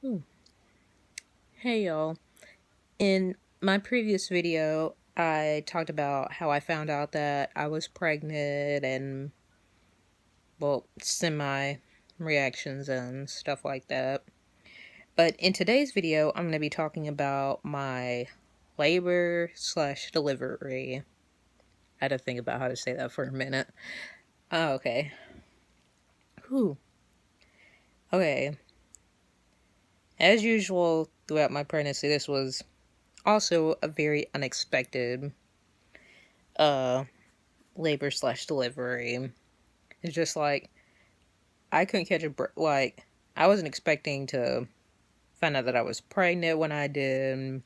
Hmm. Hey y'all. In my previous video, I talked about how I found out that I was pregnant and, well, semi reactions and stuff like that. But in today's video, I'm going to be talking about my labor slash delivery. I had to think about how to say that for a minute. Oh, okay. Whew. Okay. As usual, throughout my pregnancy, this was also a very unexpected uh labor slash delivery. It's just like I couldn't catch a break. Like I wasn't expecting to find out that I was pregnant when I did,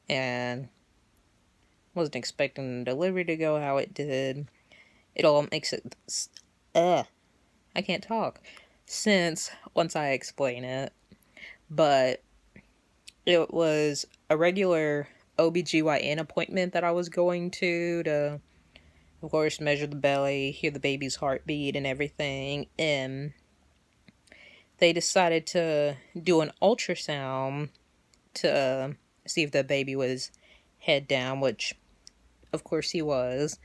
and wasn't expecting the delivery to go how it did. It all makes it. I can't talk. Since once I explain it, but it was a regular OBGYN appointment that I was going to, of course, measure the belly, hear the baby's heartbeat, and everything. And they decided to do an ultrasound to see if the baby was head down, which of course he was.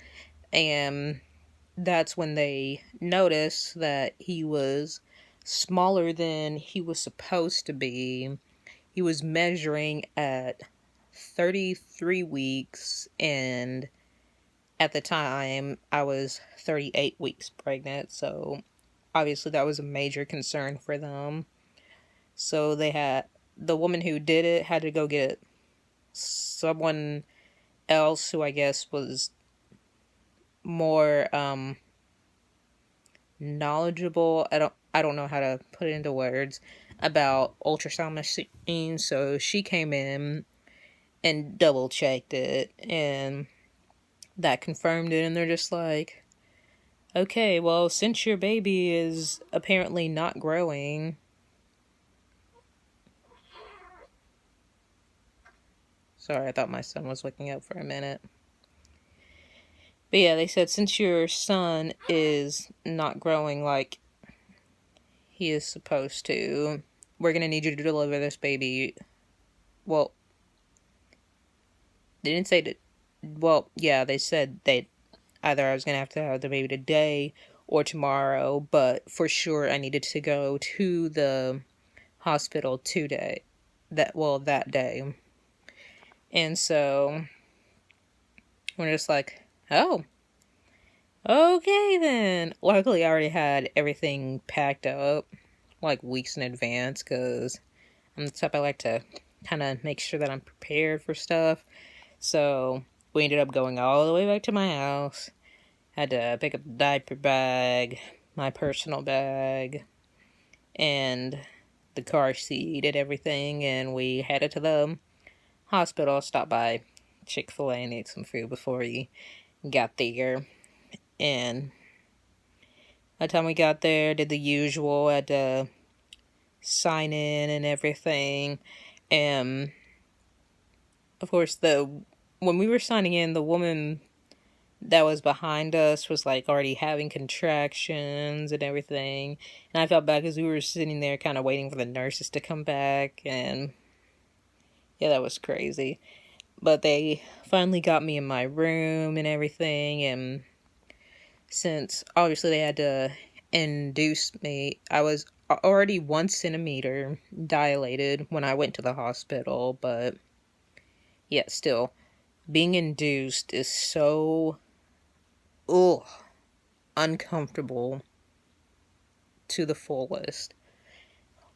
And that's when they noticed that he was smaller than he was supposed to be. He was measuring at 33 weeks, and at the time I was 38 weeks pregnant, so obviously that was a major concern for them. So they had the woman who did it had to go get someone else who I guess was more knowledgeable. I don't know how to put it into words about ultrasound machines. So she came in and double checked it, and that confirmed it. And they're just like, okay, well, since your baby is apparently not growing. Sorry, I thought my son was waking up for a minute. But yeah, they said since your son is not growing like he is supposed to, we're gonna need you to deliver this baby. Well, they didn't say that. Well, yeah, they said they either I was gonna have to have the baby today or tomorrow, but for sure I needed to go to the hospital today. That day. And so we're just like, oh, okay then. Luckily, I already had everything packed up like weeks in advance because I'm the type I like to kind of make sure that I'm prepared for stuff. So we ended up going all the way back to my house. Had to pick up the diaper bag, my personal bag, and the car seat and everything. And we headed to the hospital, stopped by Chick-fil-A and ate some food before we got there. And by the time we got there, did the usual, had to sign in and everything. And of course, when we were signing in, the woman that was behind us was like already having contractions and everything. And I felt bad because we were sitting there kind of waiting for the nurses to come back. And yeah, that was crazy. But they finally got me in my room and everything. And since obviously they had to induce me, I was already 1 centimeter dilated when I went to the hospital. But yeah, still, being induced is so ugh, uncomfortable to the fullest.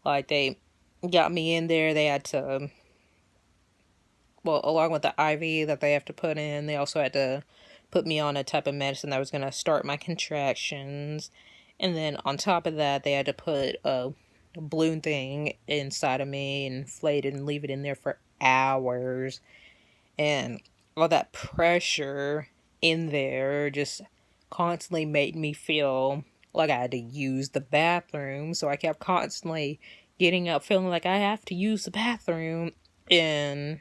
Like, they got me in there, they had to, well, along with the IV that they have to put in, they also had to put me on a type of medicine that was going to start my contractions. And then on top of that, they had to put a balloon thing inside of me, inflate it, and leave it in there for hours. And all that pressure in there just constantly made me feel like I had to use the bathroom. So I kept constantly getting up, feeling like I have to use the bathroom. And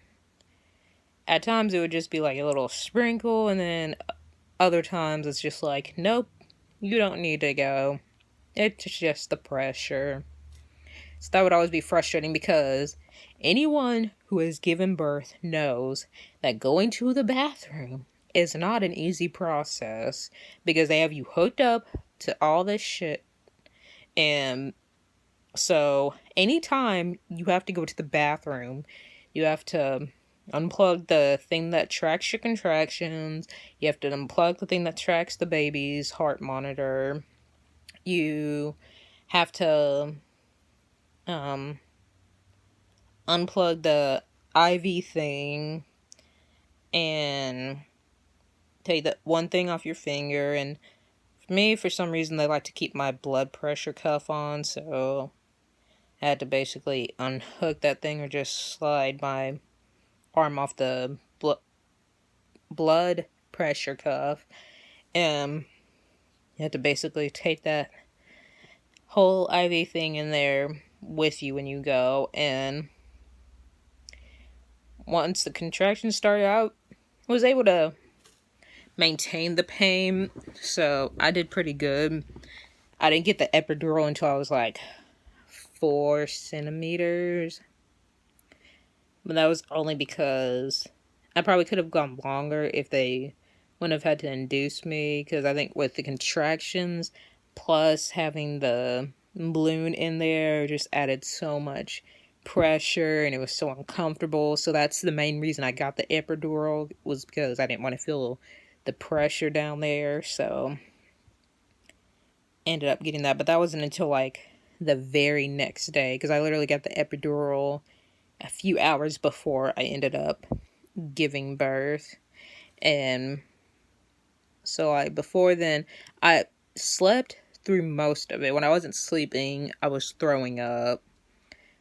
at times it would just be like a little sprinkle, and then other times it's just like, nope, you don't need to go. It's just the pressure. So that would always be frustrating because anyone who has given birth knows that going to the bathroom is not an easy process because they have you hooked up to all this shit. And so anytime you have to go to the bathroom, you have to unplug the thing that tracks your contractions. You have to unplug the thing that tracks the baby's heart monitor. You have to um, unplug the IV thing and take that one thing off your finger. And for me, for some reason, they like to keep my blood pressure cuff on, so I had to basically unhook that thing or just slide my arm off the blood pressure cuff. And you had to basically take that whole IV thing in there with you when you go. And once the contractions started out, I was able to maintain the pain, so I did pretty good. I didn't get the epidural until I was like 4 centimeters, but that was only because I probably could have gone longer if they wouldn't have had to induce me, because I think with the contractions plus having the balloon in there just added so much pressure and it was so uncomfortable. So that's the main reason I got the epidural, was because I didn't want to feel the pressure down there. So ended up getting that, but that wasn't until like the very next day, because I literally got the epidural a few hours before I ended up giving birth. And so like before then, I slept through most of it. When I wasn't sleeping, I was throwing up,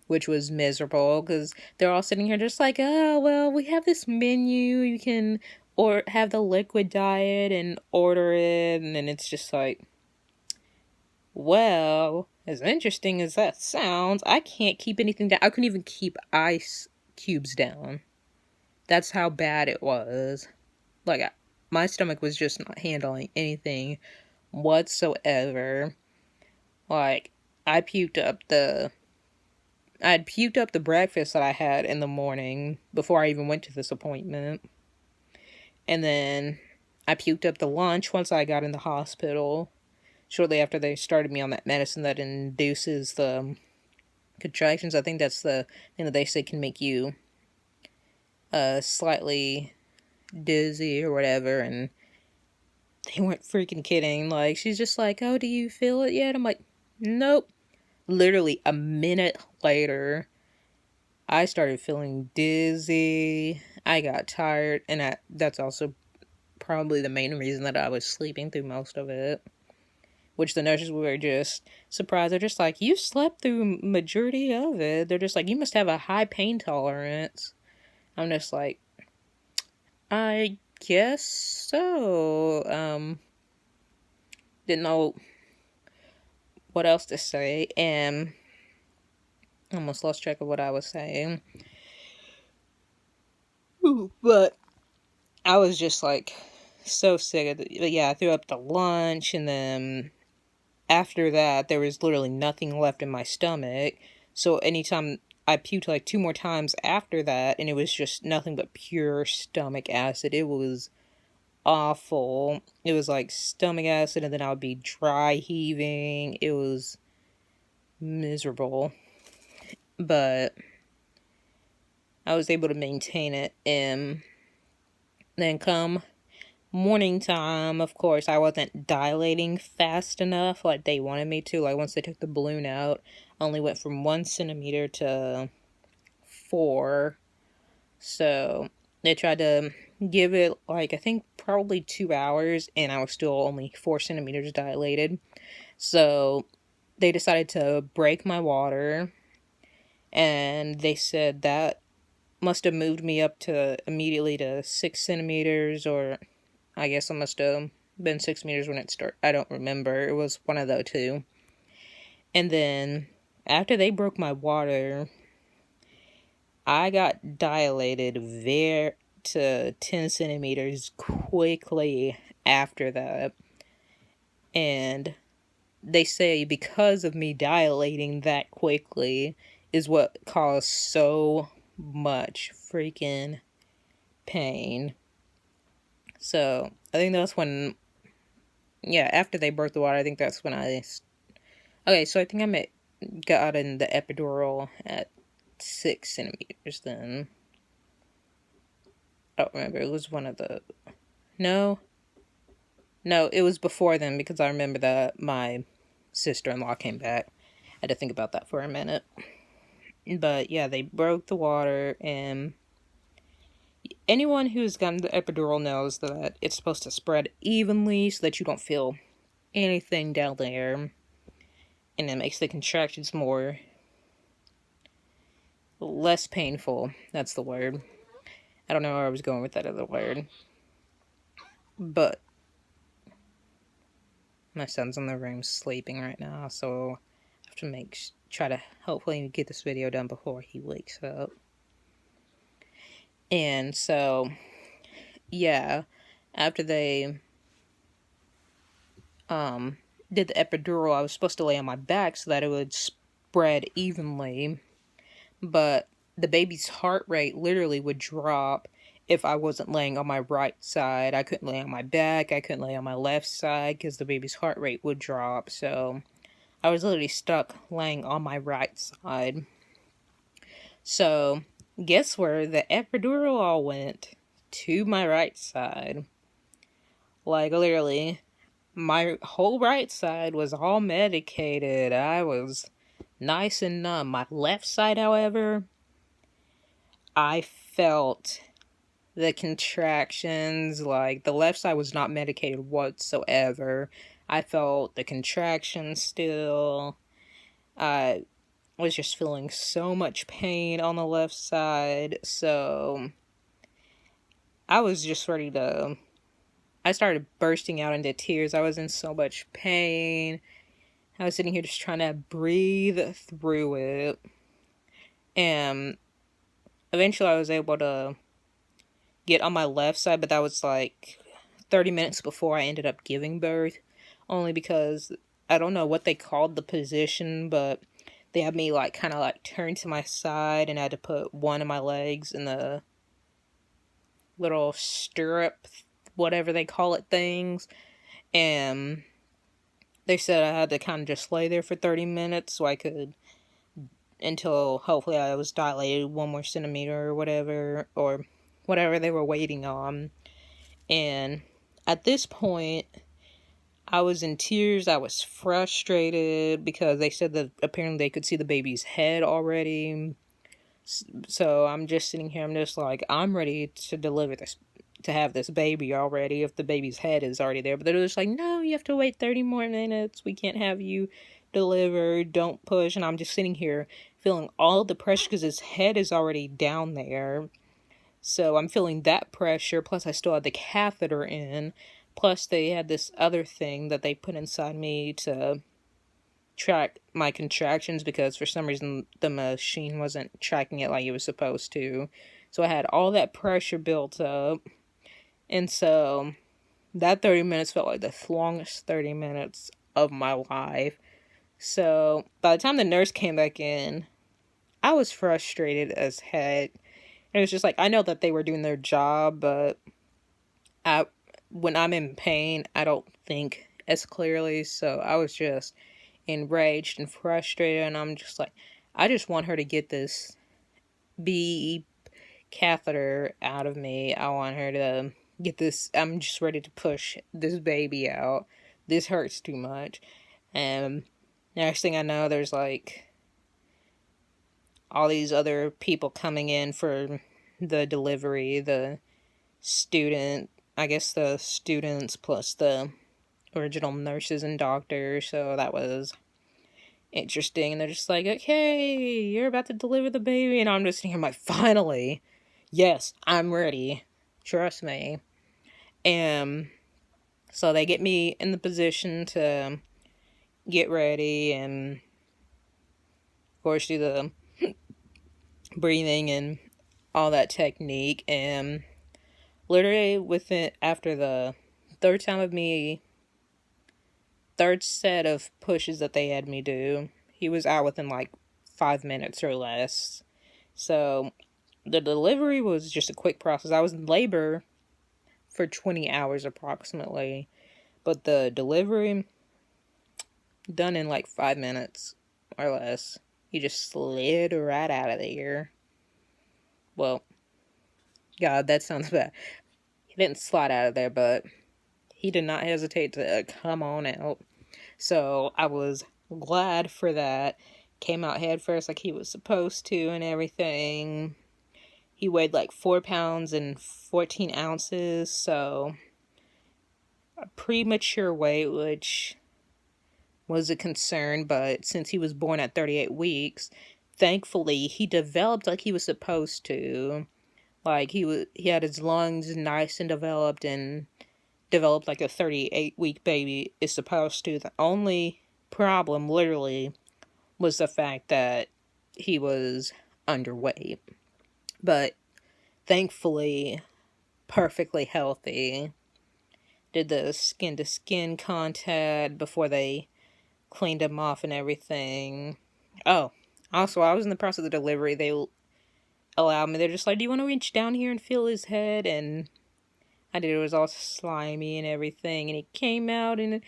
which was miserable because they're all sitting here just like, oh, well, we have this menu, you can or have the liquid diet and order it. And then it's just like, well, as interesting as that sounds, I can't keep anything down. I couldn't even keep ice cubes down. That's how bad it was. Like, my stomach was just not handling anything whatsoever. Like, I had puked up the breakfast that I had in the morning before I even went to this appointment. And then I puked up the lunch once I got in the hospital, shortly after they started me on that medicine that induces the contractions. I think that's the thing that they say can make you slightly dizzy or whatever. And they weren't freaking kidding. Like, she's just like, oh, do you feel it yet? I'm like, nope. Literally a minute later, I started feeling dizzy. I got tired, and that's also probably the main reason that I was sleeping through most of it. Which the nurses were just surprised. They're just like, you slept through majority of it. They're just like, you must have a high pain tolerance. I'm just like, I guess so. Didn't know what else to say, and almost lost track of what I was saying. Ooh, but I was just like so sick of it. But yeah, I threw up the lunch, and then after that, there was literally nothing left in my stomach. So anytime I puked like 2 more times after that, and it was just nothing but pure stomach acid. It was awful. It was like stomach acid, and then I would be dry heaving. It was miserable. But I was able to maintain it. And then come morning time, of course, I wasn't dilating fast enough like they wanted me to. Like, once they took the balloon out, I only went from 1 centimeter to 4. So they tried to give it, like, I think probably 2 hours, and I was still only 4 centimeters dilated. So they decided to break my water, and they said that must have moved me up to immediately to 6 centimeters, or I guess it must have been 6 meters when it started. I don't remember. It was one of the two. And then after they broke my water, I got dilated to 10 centimeters quickly after that. And they say because of me dilating that quickly is what caused so much freaking pain. So I think that's when, yeah, after they broke the water, I think that's when okay, so I think got in the epidural at 6 centimeters then. I don't remember. It was one of the, no, no, it was before then because I remember that my sister-in-law came back. I had to think about that for a minute. But yeah, they broke the water, and anyone who's gotten the epidural knows that it's supposed to spread evenly so that you don't feel anything down there. And it makes the contractions less painful. That's the word. I don't know where I was going with that other word. But my son's in the room sleeping right now, so I have to try to hopefully get this video done before he wakes up. And so, yeah, after they did the epidural, I was supposed to lay on my back so that it would spread evenly, but the baby's heart rate literally would drop if I wasn't laying on my right side. I couldn't lay on my back, I couldn't lay on my left side because the baby's heart rate would drop. So I was literally stuck laying on my right side. So guess where the epidural all went? To my right side. Like, literally, my whole right side was all medicated. I was nice and numb. My left side, however, I felt the contractions. Like, the left side was not medicated whatsoever. I felt the contractions still. I was just feeling so much pain on the left side. So I was just ready to, I started bursting out into tears. I was in so much pain. I was sitting here just trying to breathe through it. And eventually I was able to get on my left side, but that was like 30 minutes before I ended up giving birth. Only because I don't know what they called the position, but they had me like kind of like turned to my side, and I had to put one of my legs in the little stirrup, whatever they call it, things. And they said I had to kind of just lay there for 30 minutes so I could, until hopefully I was dilated 1 more centimeter or whatever they were waiting on. And at this point, I was in tears. I was frustrated because they said that apparently they could see the baby's head already. So I'm just sitting here, I'm just like, I'm ready to deliver this, to have this baby already if the baby's head is already there. But they're just like, no, you have to wait 30 more minutes. We can't have you delivered. Don't push. And I'm just sitting here feeling all the pressure because his head is already down there. So I'm feeling that pressure. Plus I still had the catheter in. Plus they had this other thing that they put inside me to track my contractions because for some reason the machine wasn't tracking it like it was supposed to. So I had all that pressure built up. And so that 30 minutes felt like the longest 30 minutes of my life. So by the time the nurse came back in, I was frustrated as heck. And it was just like, I know that they were doing their job, but when I'm in pain, I don't think as clearly. So I was just enraged and frustrated, and I'm just like, I just want her to get this B catheter out of me. I want her to get this. I'm just ready to push this baby out. This hurts too much. And next thing I know, there's like all these other people coming in for the delivery. The student, I guess the students plus the original nurses and doctors. So that was interesting. And they're just like, okay, you're about to deliver the baby. And I'm just thinking, like, finally, yes, I'm ready. Trust me. And so they get me in the position to get ready and, of course, do the breathing and all that technique. And literally after the third time of me third set of pushes that they had me do, he was out within like 5 minutes or less. So the delivery was just a quick process. I was in labor for 20 hours approximately, but the delivery done in like 5 minutes or less. He just slid right out of there. Well, God, that sounds bad. He didn't slide out of there, but he did not hesitate to come on out. So I was glad for that. Came out head first like he was supposed to and everything. He weighed like 4 pounds and 14 ounces, so a premature weight, which was a concern, but since he was born at 38 weeks, thankfully he developed like he was supposed to. Like he had his lungs nice and developed and developed like a 38-week baby is supposed to. The only problem literally was the fact that he was underweight. But thankfully perfectly healthy. Did the skin to skin contact before they cleaned him off and everything. Oh, also, I was in the process of the delivery. They allowed me, they're just like, do you want to reach down here and feel his head? And I did. It was all slimy and everything. And he came out and it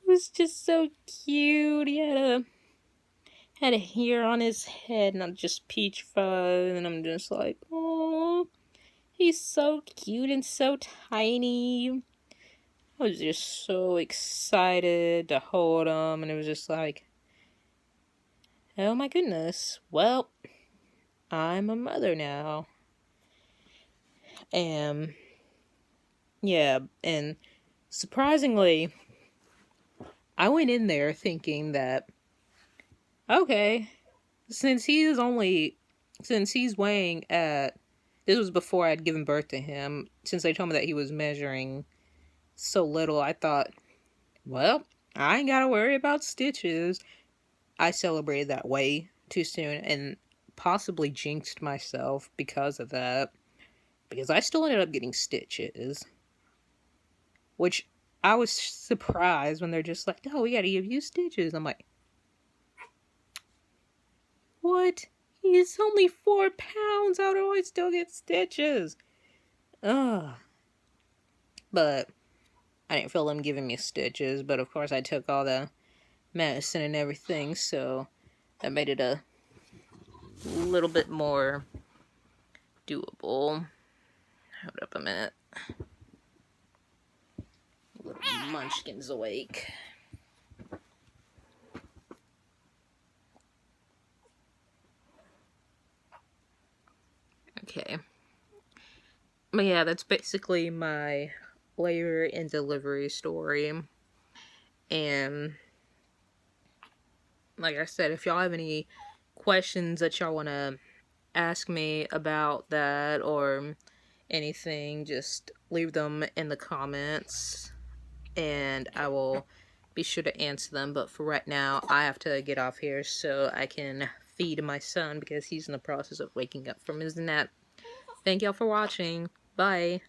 was just so cute. He had a hair on his head, not just peach fuzz. And I'm just like, oh, he's so cute and so tiny. I was just so excited to hold him, and it was just like, oh my goodness, well, I'm a mother now. And, yeah, and surprisingly, I went in there thinking that, okay, since he's weighing at, this was before I'd given birth to him, since they told me that he was measuring so little, I thought, well, I ain't gotta worry about stitches. I celebrated that way too soon and possibly jinxed myself because of that. Because I still ended up getting stitches. Which I was surprised when they're just like, oh, we gotta give you stitches. I'm like, what? He's only 4 pounds. How do I still get stitches? Ugh. But I didn't feel them giving me stitches. But of course I took all the medicine and everything. So that made it a little bit more doable. Hold up a minute. Little munchkin's awake. Okay. But yeah, that's basically my labor and delivery story. And like I said, if y'all have any questions that y'all want to ask me about that or anything, just leave them in the comments and I will be sure to answer them. But for right now, I have to get off here so I can feed my son because he's in the process of waking up from his nap. Thank y'all for watching. Bye.